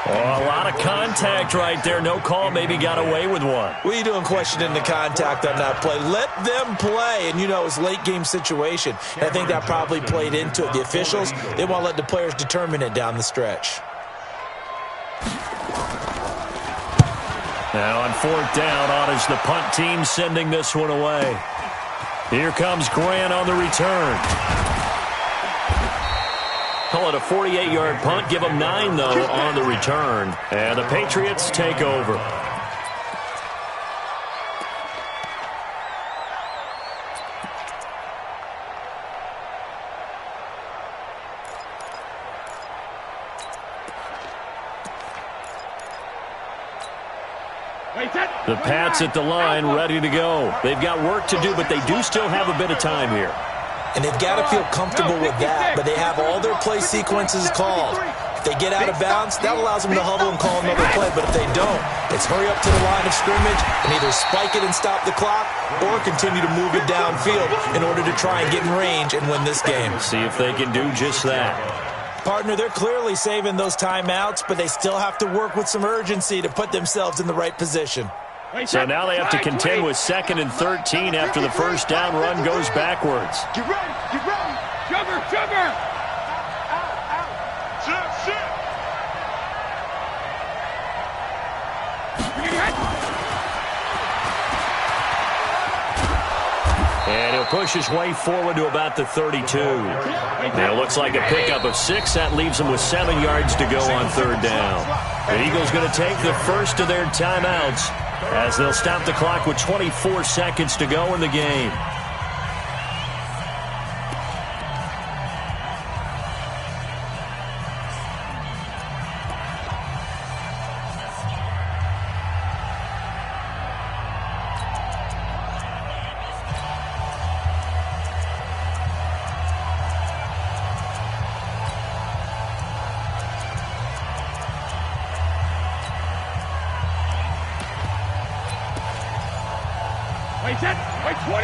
Oh, a lot of contact right there. No call, maybe got away with one. What are you doing questioning the contact on that play? Let them play. And, you know, it's a late-game situation. And I think that probably played into it. The officials, they want to let the players determine it down the stretch. Now on 4th down, on is the punt team sending this one away. Here comes Grant on the return. Call it a 48-yard punt. Give them 9, though, on the return. And the Patriots take over. The Pats at the line, ready to go. They've got work to do, but they do still have a bit of time here. And they've got to feel comfortable with that, but they have all their play sequences called. If they get out of bounds, that allows them to huddle and call another play, but if they don't, it's hurry up to the line of scrimmage and either spike it and stop the clock or continue to move it downfield in order to try and get in range and win this game. See if they can do just that. Partner, they're clearly saving those timeouts, but they still have to work with some urgency to put themselves in the right position. So now they have to contend with 2nd and 13 after the 1st down run goes backwards. Get ready, get ready. Jumper. Sit. And he'll push his way forward to about the 32. Now it looks like a pickup of 6. That leaves them with 7 yards to go on 3rd down. The Eagles going to take the first of their timeouts as they'll stop the clock with 24 seconds to go in the game. Wait, 20.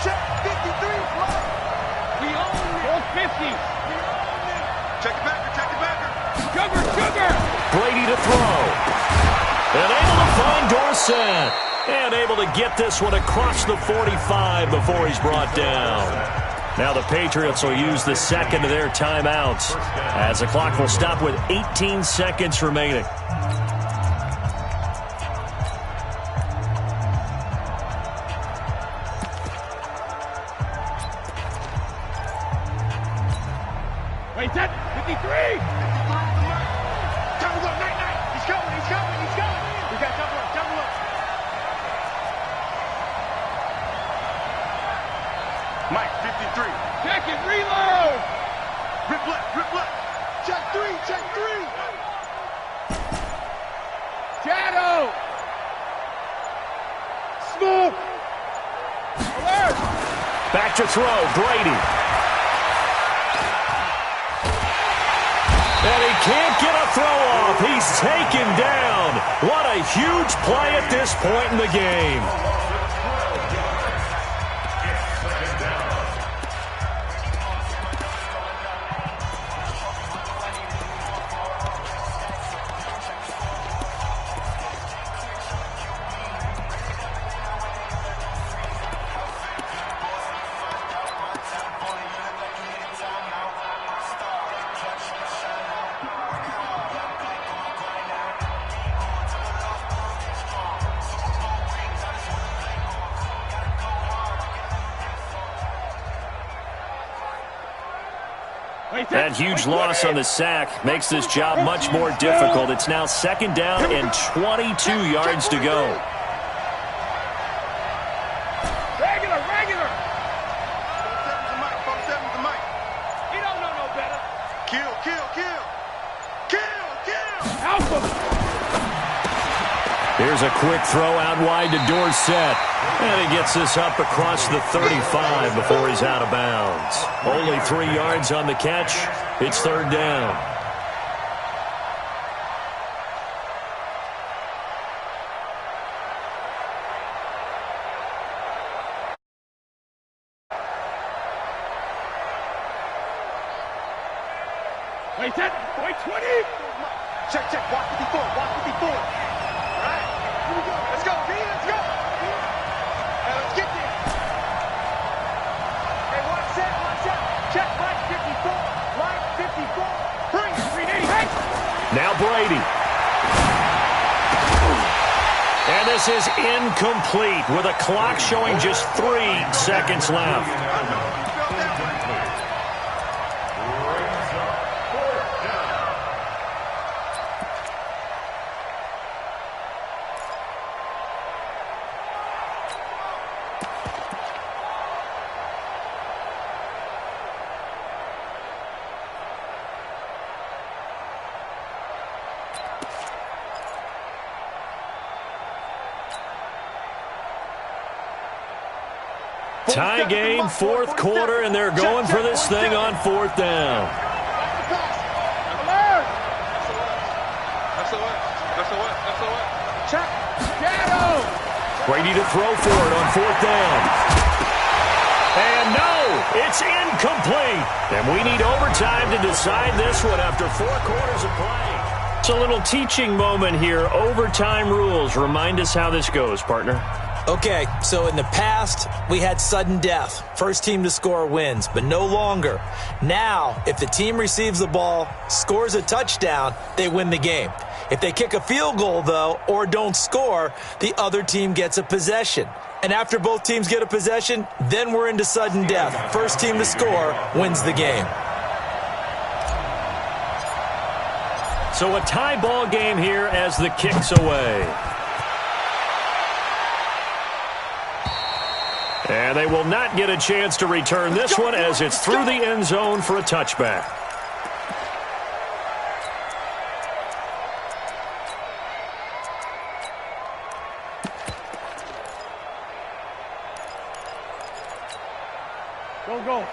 Check 53. We own it. Hold 50. Check it backer. Sugar. Brady to throw. And able to find Dorsett. And able to get this one across the 45 before he's brought down. Now the Patriots will use the 2nd of their timeouts as the clock will stop with 18 seconds remaining. Wait, 53. Double up, night. He's coming. We got double up. Mike, 53. Check it, reload. Rip left. Check 3. Shadow. Smoke. Alert. Back to throw, Brady. And he can't get a throw off. He's taken down. What a huge play at this point in the game. That huge loss on the sack makes this job much more difficult. It's now 2nd down and 22 yards to go. Regular. 47's the mic. He don't know no better. Kill. Alpha. Here's a quick throw out wide to Dorsett. And he gets this up across the 35 before he's out of bounds. Only 3 yards on the catch. It's 3rd down. Wait, 20. Check. Walk 54. All right. Here we go. Let's go, B. Let's go. Let's get there. Hey, watch that. Check right 54. Bring it. Hey. Now Brady. And this is incomplete with a clock showing just 3 seconds left. Tie game, 4th quarter, and they're going for this thing on 4th down. Brady to throw for it on 4th down. And no, it's incomplete. And we need overtime to decide this one after 4 quarters of play. It's a little teaching moment here. Overtime rules. Remind us how this goes, partner. Okay, so in the past, we had sudden death. First team to score wins, but no longer. Now, if the team receives the ball, scores a touchdown, they win the game. If they kick a field goal, though, or don't score, the other team gets a possession. And after both teams get a possession, then we're into sudden death. First team to score wins the game. So a tie ball game here as the kick's away. And they will not get a chance to return this one as it's through the end zone for a touchback.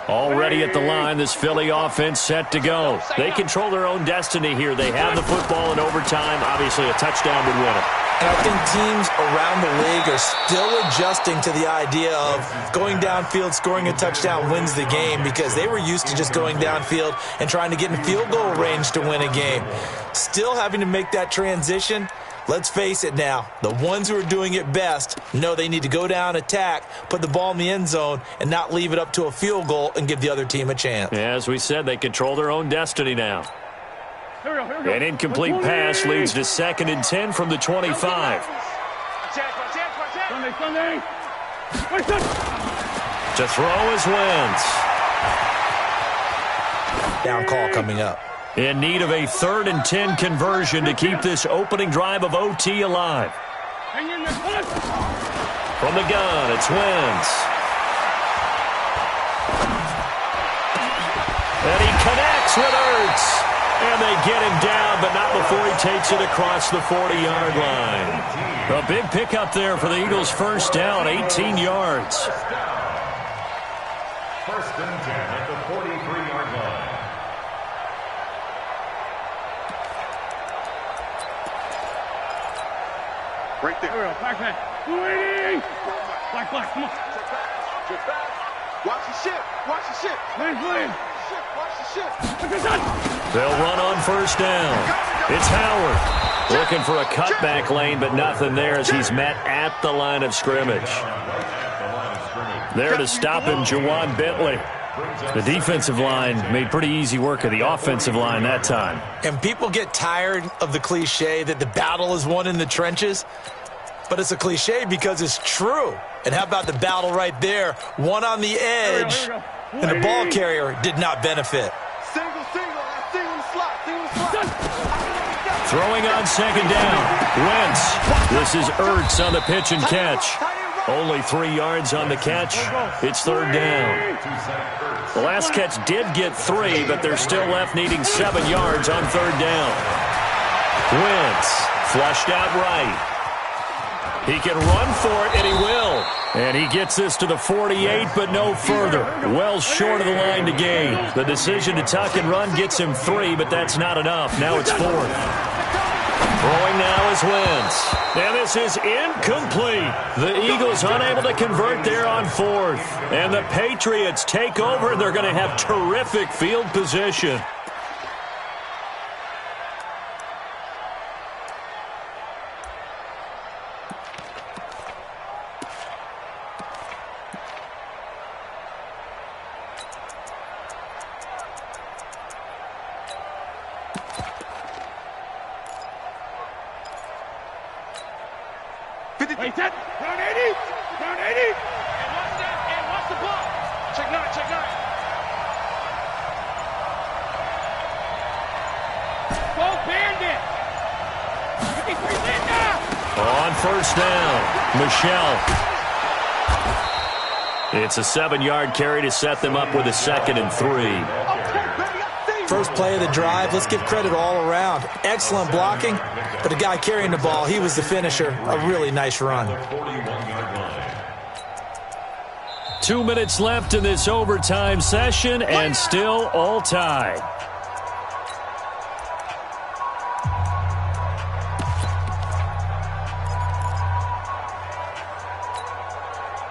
Already at the line, this Philly offense set to go. They control their own destiny here. They have the football in overtime. Obviously, a touchdown would win it. And I think teams around the league are still adjusting to the idea of going downfield, scoring a touchdown wins the game, because they were used to just going downfield and trying to get in field goal range to win a game. Still having to make that transition. Let's face it now, the ones who are doing it best know they need to go down, attack, put the ball in the end zone, and not leave it up to a field goal and give the other team a chance. As we said, they control their own destiny now. An incomplete pass leads to 2nd and 10 from the 25. To throw is Wentz. Down call coming up. In need of a 3rd and 10 conversion to keep this opening drive of OT alive. From the gun, it's Wentz. And he connects with Ertz. And they get him down, but not before he takes it across the 40-yard line. A big pickup there for the Eagles' first down, 18 yards. 1st and 10 at the 43-yard line. Right there. Black, come on. Watch the ship. They'll run on 1st down. It's Howard looking for a cutback lane, but nothing there as he's met at the line of scrimmage. There to stop him, Jawan Bentley. The defensive line made pretty easy work of the offensive line that time. And people get tired of the cliche that the battle is won in the trenches, but it's a cliche because it's true. And how about the battle right there? One on the edge, and the ball carrier did not benefit. Throwing on second down. Wentz. This is Ertz on the pitch and catch. Only 3 yards on the catch. It's third down. The last catch did get 3, but they're still left needing 7 yards on third down. Wentz flushed out right. He can run for it, and he will. And he gets this to the 48, but no further. Well short of the line to gain. The decision to tuck and run gets him 3, but that's not enough. Now it's 4th. Throwing now is Wentz. And this is incomplete. The Eagles unable to convert there on 4th. And the Patriots take over, and they're going to have terrific field position. Wait, set. Down 80. Down 80. And what's the block? Check 9, check 9. Go Bandit. 53 Linda. On first down, Michelle. It's a 7-yard carry to set them up with a 2nd and 3. First play of the drive, let's give credit all around. Excellent blocking, but the guy carrying the ball, he was the finisher. A really nice run. 2 minutes left in this overtime session, and still all tied.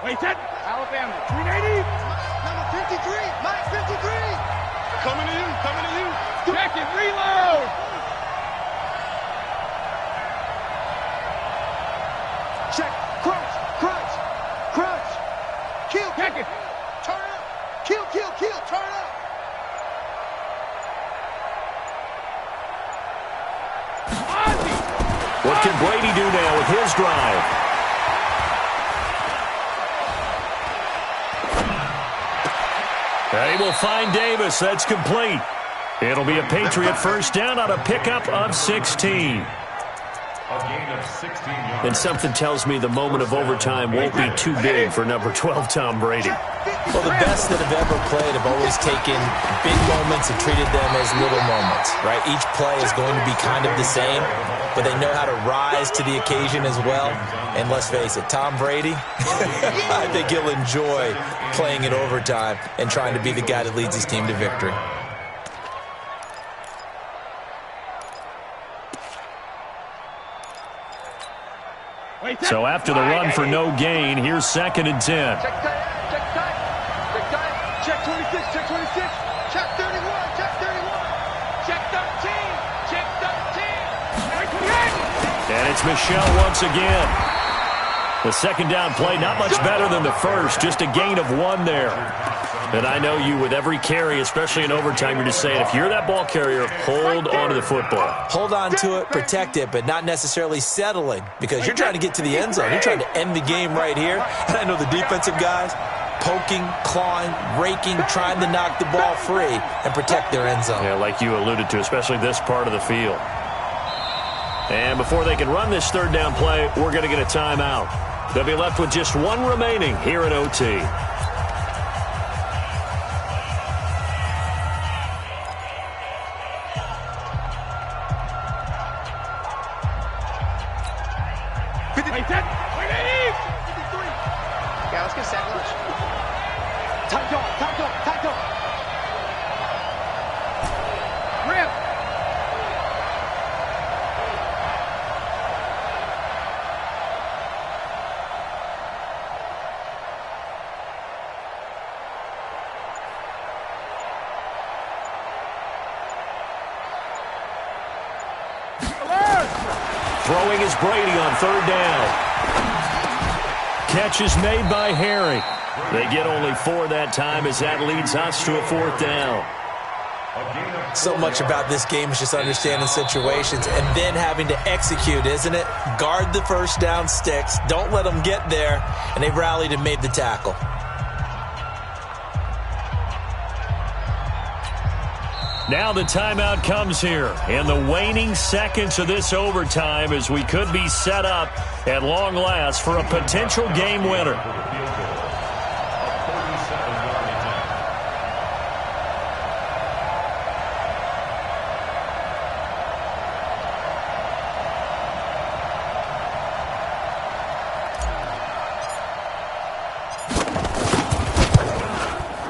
Wait, set. Alabama. 380. Number 53. Mike 53. Coming to you. Coming to you. Check it. Reload. Check. Crunch. Crunch. Crunch. Kill. Check it. Turn up. Kill. Kill. Kill. Turn up. Ozzy. What can Brady do now with his drive? They will find Davis. That's complete. It'll be a Patriot first down on a pickup of 16. And something tells me the moment of overtime won't be too big for number 12, Tom Brady. Well, the best that have ever played have always taken big moments and treated them as little moments, right? Each play is going to be kind of the same, but they know how to rise to the occasion as well. And let's face it, Tom Brady, I think he'll enjoy playing in overtime and trying to be the guy that leads his team to victory. So after the run for no gain, here's 2nd and 10. Check time. Check time. Check time. Check 26. Check 26. Check 31. Check 31. Check 13. Check 13. And it's Michelle once again. The second down play, not much better than the first, just a gain of 1 there. And I know you with every carry, especially in overtime, you're just saying, if you're that ball carrier, hold on to the football. Hold on to it, protect it, but not necessarily settling, because you're trying to get to the end zone. You're trying to end the game right here. And I know the defensive guys, poking, clawing, raking, trying to knock the ball free and protect their end zone. Yeah, like you alluded to, especially this part of the field. And before they can run this third down play, we're going to get a timeout. They'll be left with just 1 remaining here in OT. Wait, set. Wait, 53. Yeah, let's get set lunch. Tight dog, tight dog, tight dog. Rip. Throwing is Brady on third down. Catch is made by Harry. They get only 4 that time as that leads us to a 4th down. So much about this game is just understanding situations and then having to execute, isn't it? Guard the first down sticks. Don't let them get there. And they rallied and made the tackle. Now the timeout comes here, and the waning seconds of this overtime as we could be set up at long last for a potential game winner.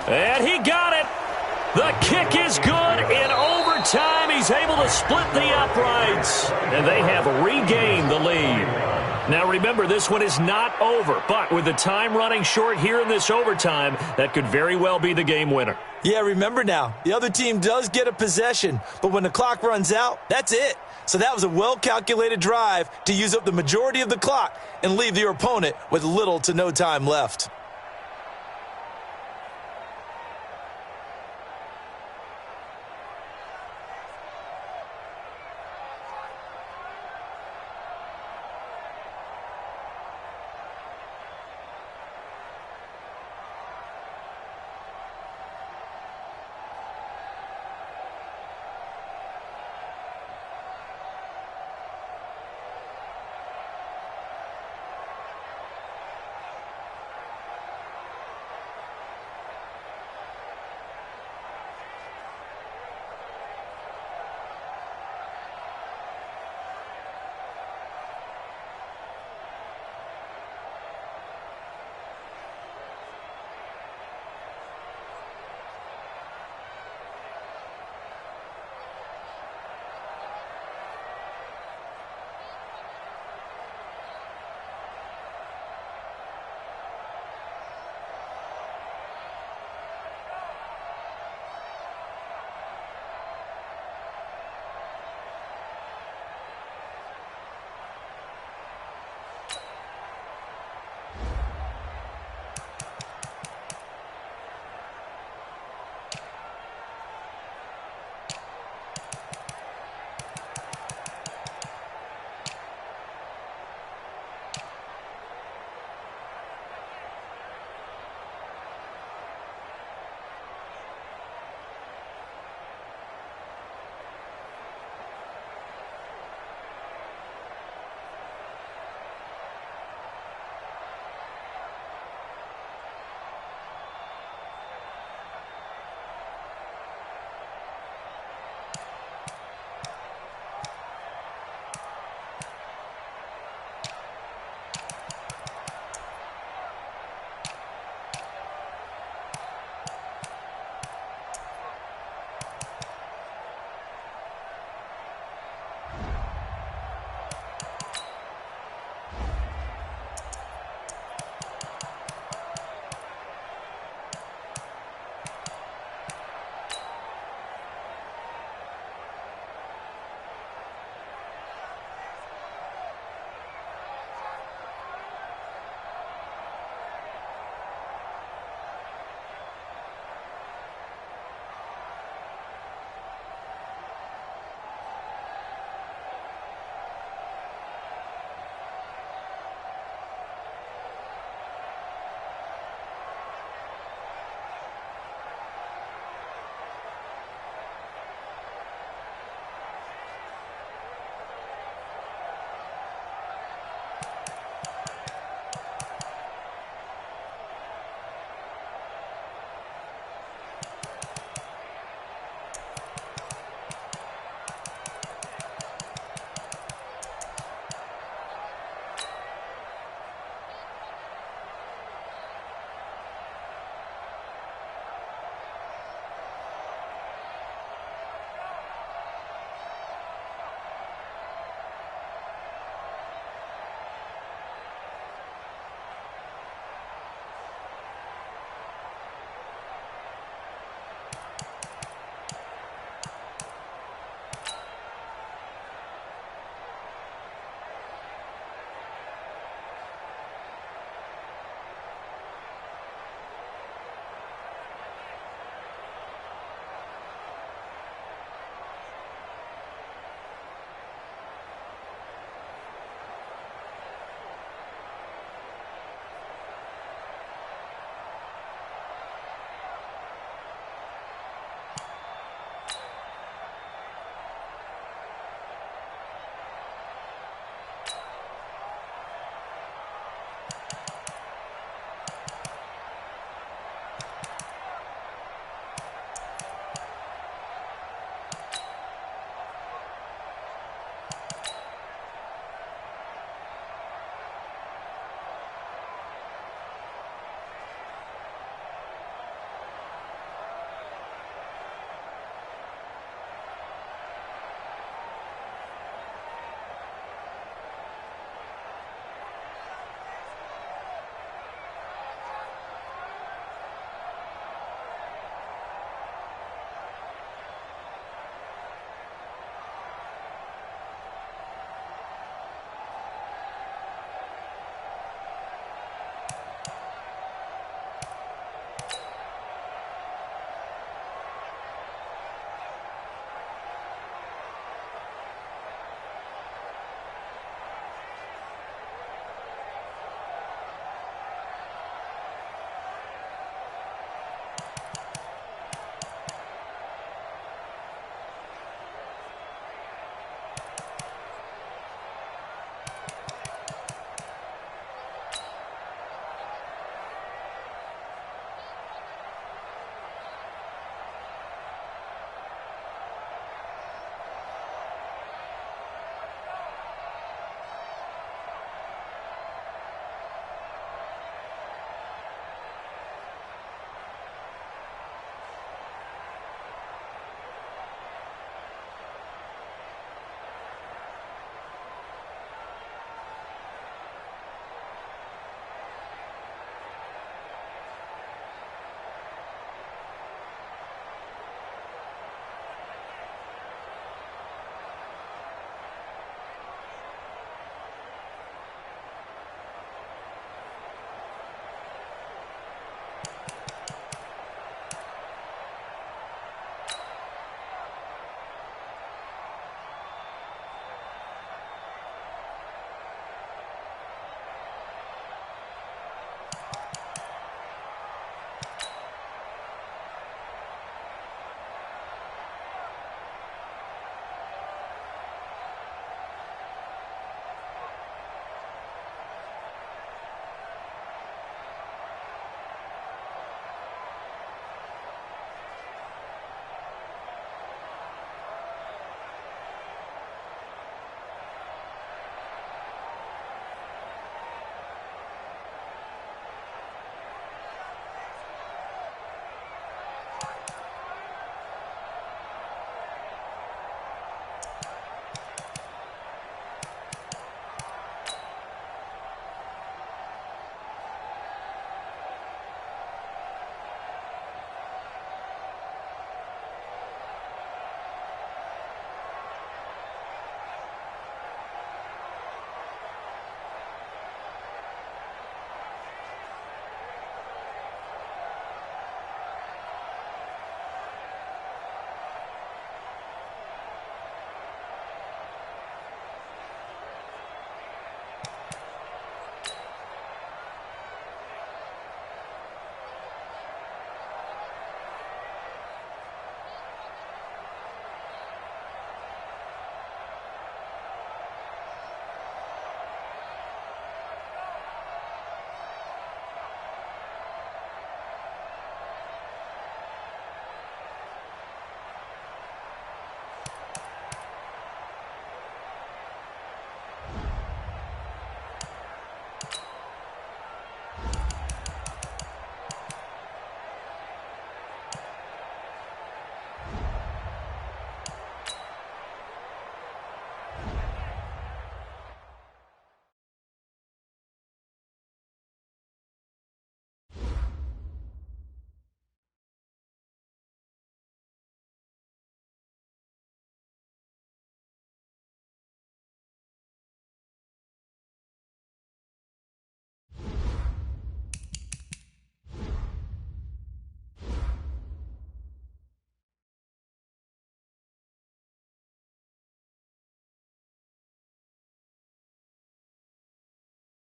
And he got it. The kick is good. In overtime, he's able to split the uprights. And they have regained the lead. Now remember, this one is not over. But with the time running short here in this overtime, that could very well be the game winner. Yeah, remember now, the other team does get a possession. But when the clock runs out, that's it. So that was a well-calculated drive to use up the majority of the clock and leave your opponent with little to no time left.